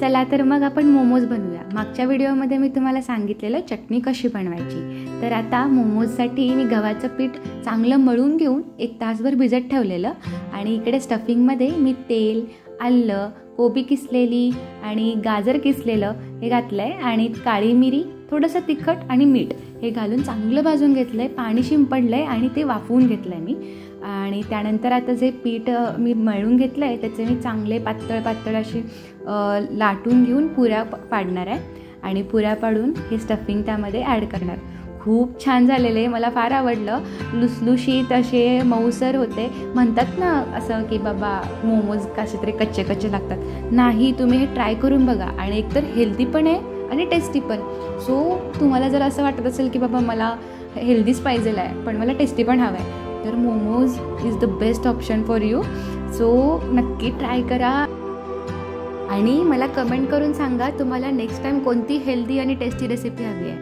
चला तर मग आपण मोमोज बनवूया। मागच्या व्हिडिओमध्ये मी तुम्हाला सांगितलेलं चटणी कशी बनवायची। तर आता मोमोजसाठी मी गव्हाचं पीठ चांगलं मळून घेऊन 1 तासभर भिजत ठेवलेलं आणि इकडे स्टफिंगमध्ये मी तेल, आलं, कोबी किसलेली आणि गाजर किसलेलं हे घातलंय आणि काळी मिरी, थोडंसं तिखट आणि मीठ हे घालून चांगलं भाजून घेतलंय, पाणी शिंपडलंय आणि ते वाफवून घेतलंय मी। आणि त्यानंतर आता जे पीठ मी मळून घेतलंय त्याचे मी चांगले पातळ असे लाटून घेऊन पुऱ्या पाडणार आहे आणि पुऱ्या पाडून हे स्टफिंग त्यामध्ये ॲड करणार। खूप छान झालेले, मला फार आवडलं। लुसलुशीत असे मऊसर होते। म्हणतात ना असं की बाबा मोमोज कसे तरी कच्चे लागतात, नाही, तुम्ही हे ट्राय करून बघा आणि एकतर हेल्दी पण आहे आणि टेस्टी पण। सो तुम्हाला जर असं वाटत असेल की बाबा मला हेल्दीच पाहिजे आहे पण मला टेस्टी पण हवं आहे, तर momos is the best option for you. So नक्की ट्राय करा आणि मला कमेंट करून सांगा तुम्हाला नेक्स्ट टाइम कोणती हेल्दी आणि टेस्टी रेसिपी हवी आहे।